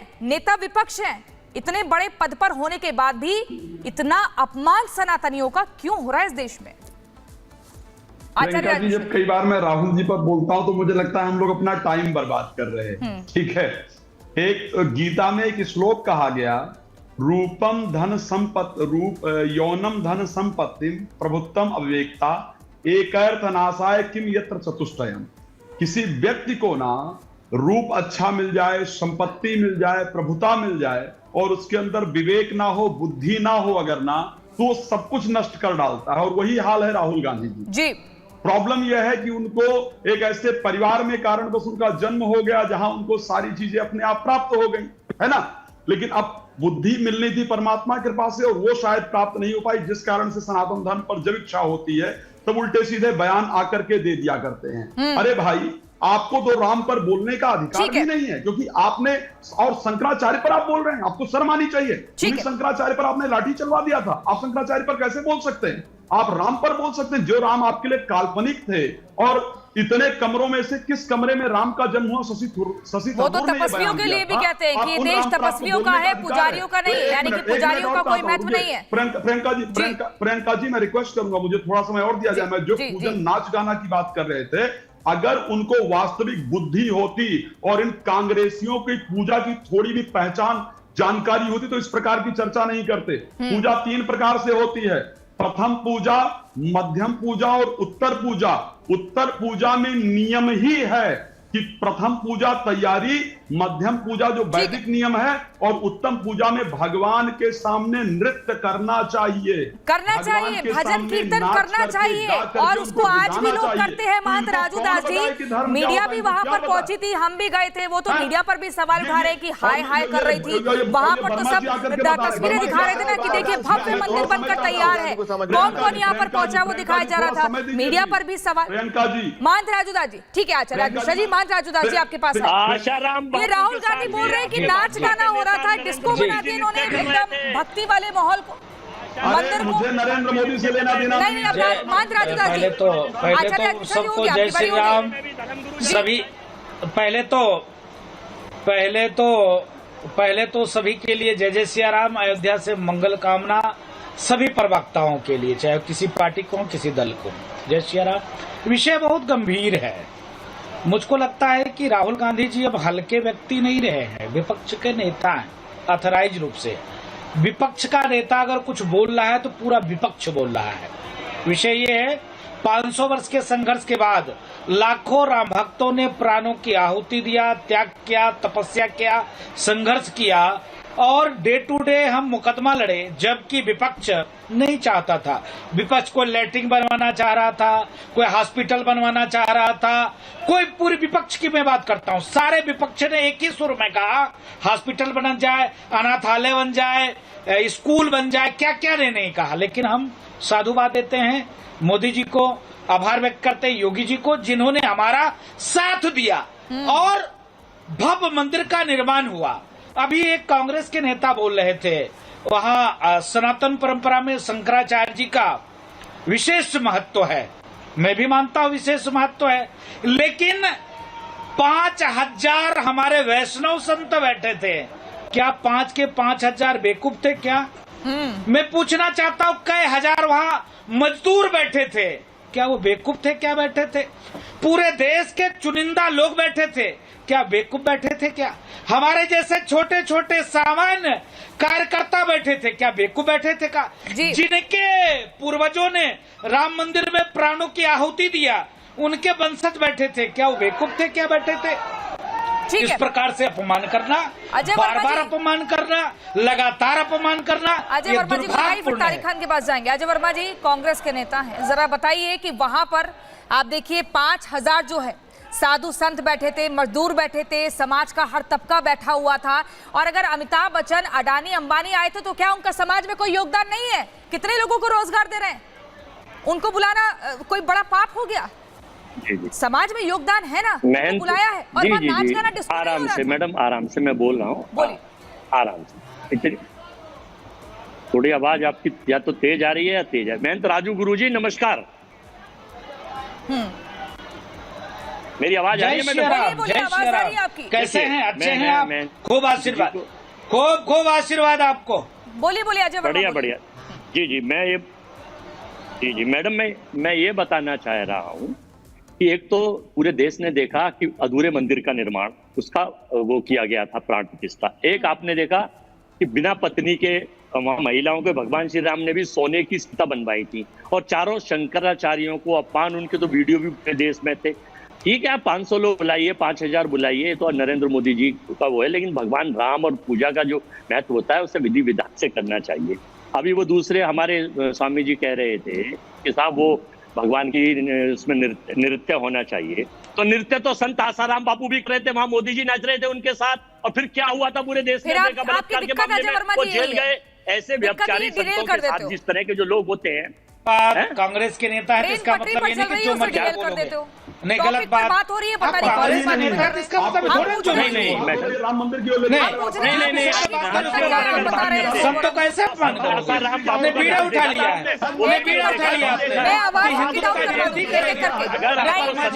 है, नेता विपक्ष है, इतने बड़े पद पर होने के बाद भी इतना अपमान सनातनियों का क्यों हो रहा है इस देश में? प्रियंका जी, जब कई बार मैं राहुल जी पर बोलता हूं तो मुझे लगता है हम लोग अपना टाइम बर्बाद कर रहे हैं। ठीक है, एक गीता में एक श्लोक कहा गया, रूपम धन संपत्ति रूप यौनम धन संपत्ति प्रभुत्तम अविवेकता एकैर्थ नाशाय किम यत्र चतुष्टयम। किसी व्यक्ति को ना रूप अच्छा मिल जाए, संपत्ति मिल जाए, प्रभुता मिल जाए और उसके अंदर विवेक ना हो, बुद्धि ना हो अगर ना, तो सब कुछ नष्ट कर डालता है। और वही हाल है राहुल गांधी जी। प्रॉब्लम यह है कि उनको एक ऐसे परिवार में कारणवश उनका जन्म हो गया जहां उनको सारी चीजें अपने आप प्राप्त हो गई, है ना। लेकिन अब बुद्धि मिलनी थी परमात्मा की कृपा से और वो शायद प्राप्त नहीं हो पाई, जिस कारण से सनातन धर्म पर जब इच्छा होती है तब उल्टे सीधे बयान आकर के दे दिया करते हैं। अरे भाई, आपको तो राम पर बोलने का अधिकार भी नहीं है, क्योंकि आपने और शंकराचार्य पर आप बोल रहे हैं, आपको शर्म आनी चाहिए। शंकराचार्य पर आपने लाठी चलवा दिया था, आप शंकराचार्य पर कैसे बोल सकते हैं? आप राम पर बोल सकते हैं, जो राम आपके लिए काल्पनिक थे। और इतने कमरों में से किस कमरे में राम का जन्म हुआ? शशि वो तो तपस्वियों के लिए भी कहते हैं कि देश तपस्वियों का है, पुजारियों का नहीं, यानी कि पुजारियों का कोई महत्व नहीं है। प्रियंका जी, मैं रिक्वेस्ट करूंगा, मुझे थोड़ा समय और दिया जाए। मैं जो पूजन नाच गाना की बात कर रहे थे, अगर उनको वास्तविक बुद्धि होती और इन कांग्रेसियों की पूजा की थोड़ी भी पहचान जानकारी होती तो इस प्रकार की चर्चा नहीं करते। पूजा 3 प्रकार से होती है, प्रथम पूजा, मध्यम पूजा और उत्तर पूजा। उत्तर पूजा में नियम ही है कि प्रथम पूजा तैयारी, मध्यम पूजा जो वैदिक नियम है और उत्तम पूजा में भगवान के सामने नृत्य करना चाहिए, भजन कीर्तन करना चाहिए। और उसको आज भी लोग करते हैं। महंत राजू दास जी, मीडिया भी वहां पर पहुंची थी, हम भी गए थे, वो तो मीडिया पर भी सवाल उठा रहे कि हाय हाय कर रही थी वहां पर, तो सब तस्वीरें दिखा रहे थे ना कि देखिए भव्य मंदिर बनकर तैयार है, कौन कौन यहाँ पर पहुंचा वो दिखाया जा रहा था। मीडिया पर भी सवाल। महंत राजू दास जी, ठीक है, अच्छा राजू दास जी आपके पास ये राहुल गांधी बोल रहे हैं कि नाच गाना हो रहा था, डिस्को बना दिया इन्होंने, एकदम भक्ति वाले माहौल को, मंदिर को। मुझे नरेंद्र मोदी से लेना देना नहीं, महंत राजू दास जी, पहले तो सबको जय श्री राम। सभी पहले तो सभी के लिए जय जय सिया राम, अयोध्या से मंगल कामना सभी प्रवक्ताओं के लिए, चाहे किसी पार्टी को किसी दल को, जय सिया राम। विषय बहुत गंभीर है। मुझको लगता है कि राहुल गांधी जी अब हल्के व्यक्ति नहीं रहे हैं, विपक्ष के नेता हैं ऑथराइज रूप से। विपक्ष का नेता अगर कुछ बोल रहा है तो पूरा विपक्ष बोल रहा है। विषय ये है, 500 वर्ष के संघर्ष के बाद लाखों राम भक्तों ने प्राणों की आहुति दिया, त्याग किया, तपस्या किया, संघर्ष किया और डे टू डे हम मुकदमा लड़े, जबकि विपक्ष नहीं चाहता था। विपक्ष कोई लैट्रिन बनवाना चाह रहा था, कोई हॉस्पिटल बनवाना चाह रहा था, कोई पूरी विपक्ष की मैं बात करता हूँ, सारे विपक्ष ने एक ही सुर में कहा हॉस्पिटल बन जाए, अनाथालय बन जाए, स्कूल बन जाए, क्या क्या ने नहीं कहा। लेकिन हम साधुवाद देते हैं मोदी जी को, आभार व्यक्त करते हैं योगी जी को, जिन्होंने हमारा साथ दिया और भव्य मंदिर का निर्माण हुआ। अभी एक कांग्रेस के नेता बोल रहे थे, वहां सनातन परंपरा में शंकराचार्य जी का विशेष महत्व है। मैं भी मानता हूं विशेष महत्व है, लेकिन 5000 हमारे वैष्णव संत बैठे थे। क्या 5 के 5000 बेवकूफ थे क्या? मैं पूछना चाहता हूं, कई हजार वहां मजदूर बैठे थे, क्या वो बेवकूफ थे? क्या बैठे थे? पूरे देश के चुनिंदा लोग बैठे थे, क्या बेवकूफ बैठे थे? क्या हमारे जैसे छोटे छोटे सामान्य कार्यकर्ता बैठे थे, क्या बेवकूफ बैठे थे? का जिनके पूर्वजों ने राम मंदिर में प्राणों की आहुति दिया, उनके वंशज बैठे थे, क्या वो बेवकूफ थे? क्या बैठे थे? इस प्रकार से अपमान करना, बार बार अपमान करना, लगातार अपमान करना, अजय वर्मा जी फिर तारिक खान के पास जाएंगे। अजय वर्मा जी कांग्रेस के नेता हैं, जरा बताइए कि वहां पर आप देखिए 5000 जो है साधु संत बैठे थे, मजदूर बैठे थे, समाज का हर तबका बैठा हुआ था। और अगर अमिताभ बच्चन, अडानी, अंबानी आए थे तो क्या उनका समाज में कोई योगदान नहीं है? कितने लोगों को रोजगार दे रहे हैं? उनको बुलाना कोई बड़ा पाप हो गया? जी। समाज में योगदान है ना, तो बुलाया है। और जी, नाच गाना डिस्को आराम से मैडम, आराम से मैं बोल रहा हूँ, बोलिए आराम से। थोड़ी आवाज आपकी या तो तेज आ रही है या तेज है। महंत राजू गुरुजी नमस्कार। मेरी आवाज आ रही है जय मैडम? श्री राम, बोलिए, जय आवाज श्री आ रही है राम। आपकी। कैसे हैं? अच्छे हैं आप? मैं खूब आशीर्वाद, खूब आशीर्वाद आपको। बोलिए बोलिए अजय वर्मा, बढ़िया बोलिए। बढ़िया। जी मैडम, मैं ये बताना चाह रहा हूँ कि एक तो पूरे देश ने देखा कि अधूरे मंदिर का निर्माण, उसका वो किया गया था प्राण प्रतिष्ठा। एक आपने देखा कि बिना पत्नी के वहाँ महिलाओं के भगवान श्री राम ने भी सोने की सीता बनवाई थी, और चारों शंकराचार्यों को अपमान, उनके तो वीडियो भी पूरे देश में थे। ठीक है, आप 500 लोग बुलाइए, 5000 बुलाइए, तो नरेंद्र मोदी जी का वो है, लेकिन भगवान राम और पूजा का जो महत्व होता है उसे विधि विधान से करना चाहिए। अभी वो दूसरे हमारे स्वामी जी कह रहे थे कि साहब वो भगवान की उसमें नृत्य होना चाहिए, तो नृत्य तो संत आसाराम बापू भी कर रहे थे, वहां मोदी जी नाच रहे थे उनके साथ, और फिर क्या हुआ था पूरे देश में देखा, बलात्कार के मामले में वो जेल गए। ऐसे व्यभिचारी संतों के साथ जिस तरह के जो लोग होते हैं, कांग्रेस के नेता है, इसका मतलब ये नहीं कि जो मर्जी आप बोलोगे। नहीं, गलत बात हो रही है, पता नहीं कांग्रेस का नेता है, इसका मतलब थोड़ा नहीं राम मंदिर की ओर संतों का ऐसा अपमान करोगे? आपने बीड़ा उठा लिया है, उन्हें बीड़ा उठा लिया मैं आवाज आपकी डाउन करवा दूं एक-एक करके।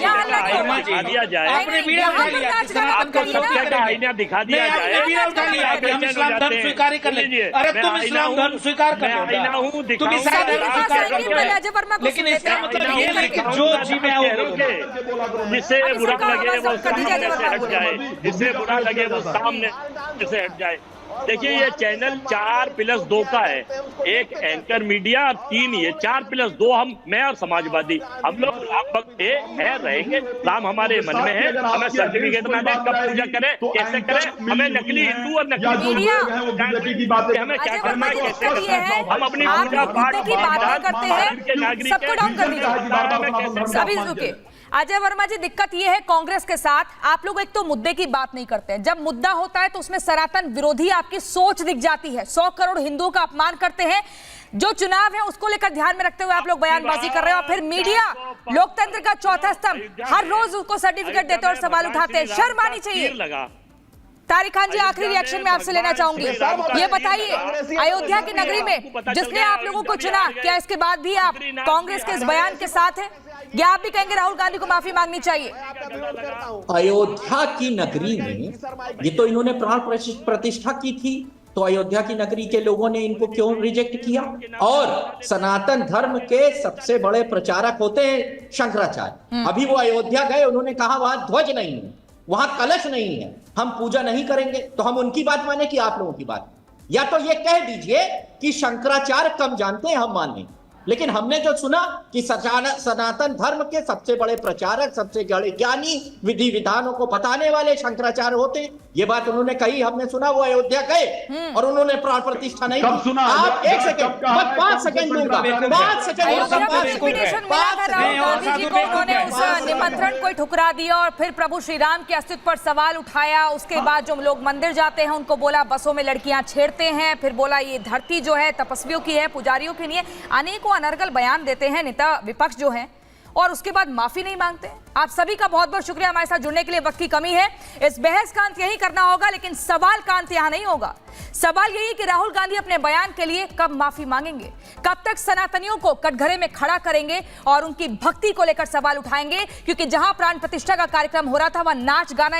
यहाँ हल्ला क्यों? दिखा दिया जाए, आपने बीड़ा उठा लिया, आपको सत्य का आईना दिखा दिया जाए। आपने बीड़ा उठा लिया कि हम इस्लाम धर्म स्वीकार ही कर लेंगे। अरे तुम इस्लाम धर्म स्वीकार कर लो, तुम ईसाई धर्म स्वीकार कर लो, लेकिन इसका मतलब ये नहीं कि जो जी में आओगे जिससे बुरा लगे वो सामने से हट जाए, जिससे बुरा लगे वो सामने से हट जाए। देखिए, ये चैनल 4+2 का है, एक एंकर मीडिया और 3 ये 4+2 मैं और समाजवादी, हम लोग राम भक्त है रहेंगे। राम हमारे मन में है, हमें सर्टिफिकेट ना दें, कब पूजा करें, कैसे करें, हमें नकली हिंदू और नकली हमें क्या करना है, कैसे करना है, हम अपनी पूजा पाठ सभी। अजय वर्मा जी, दिक्कत ये है कांग्रेस के साथ, आप लोग एक तो मुद्दे की बात नहीं करते हैं, जब मुद्दा होता है तो उसमें सनातन विरोधी आपकी सोच दिख जाती है। 100 करोड़ हिंदुओं का अपमान करते हैं, जो चुनाव है उसको लेकर ध्यान में रखते हुए आप लोग बयानबाजी कर रहे हैं, और फिर मीडिया लोकतंत्र का चौथा स्तंभ हर रोज उसको सर्टिफिकेट देते और सवाल उठाते हैं। शर्म आनी चाहिए। तारिक खान जी, आखिरी रिएक्शन में आपसे लेना चाहूंगी, ये बताइए अयोध्या की नगरी में जिसने आप लोगों को चुना, क्या इसके बाद भी आप कांग्रेस के इस बयान के साथ हैं, या आप भी कहेंगे राहुल गांधी को माफी मांगनी चाहिए? अयोध्या की नगरी में ये तो इन्होंने प्राण प्रतिष्ठा की थी, तो अयोध्या की नगरी के लोगों ने इनको क्यों रिजेक्ट किया? और सनातन धर्म के सबसे बड़े प्रचारक होते हैं शंकराचार्य। अभी वो अयोध्या गए, उन्होंने कहा वहां ध्वज नहीं है, वहां कलश नहीं है, हम पूजा नहीं करेंगे। तो हम उनकी बात माने कि आप लोगों की बात? या तो ये कह दीजिए कि शंकराचार्य कम जानते हैं, हम मान लें, लेकिन हमने जो सुना कि सनातन धर्म के सबसे बड़े प्रचारक, सबसे बड़े ज्ञानी, विधि विधानों को बताने वाले शंकराचार्य होते हैं, ये बात उन्होंने कही, हमने सुना। वो अयोध्या गए और उन्होंने प्राण प्रतिष्ठा नहीं की। सुना? आप एक सेकंड, 5 सेकंड लूंगा, 5 सेकंड। उन्होंने उस निमंत्रण को ठुकरा दिया और फिर प्रभु श्री राम के अस्तित्व पर सवाल उठाया। उसके बाद जो लोग मंदिर जाते हैं उनको बोला बसों में लड़कियां छेड़ते हैं, फिर बोला ये धरती जो है तपस्वियों की है, पुजारियों की नहीं है। अनेकों अनर्गल बयान देते हैं नेता विपक्ष जो है, और उसके बाद माफी नहीं मांगते। आप सभी का बहुत बहुत शुक्रिया हमारे साथ जुड़ने के लिए। वक्त की कमी है, इस बहस का अंत यही करना होगा, लेकिन सवाल का अंत यहां नहीं होगा। सवाल यही कि राहुल गांधी अपने बयान के लिए कब माफी मांगेंगे, कब तक सनातनियों को कटघरे में खड़ा करेंगे और उनकी भक्ति को लेकर सवाल उठाएंगे, क्योंकि जहां प्राण प्रतिष्ठा का कार्यक्रम हो रहा था वहां नाच गाना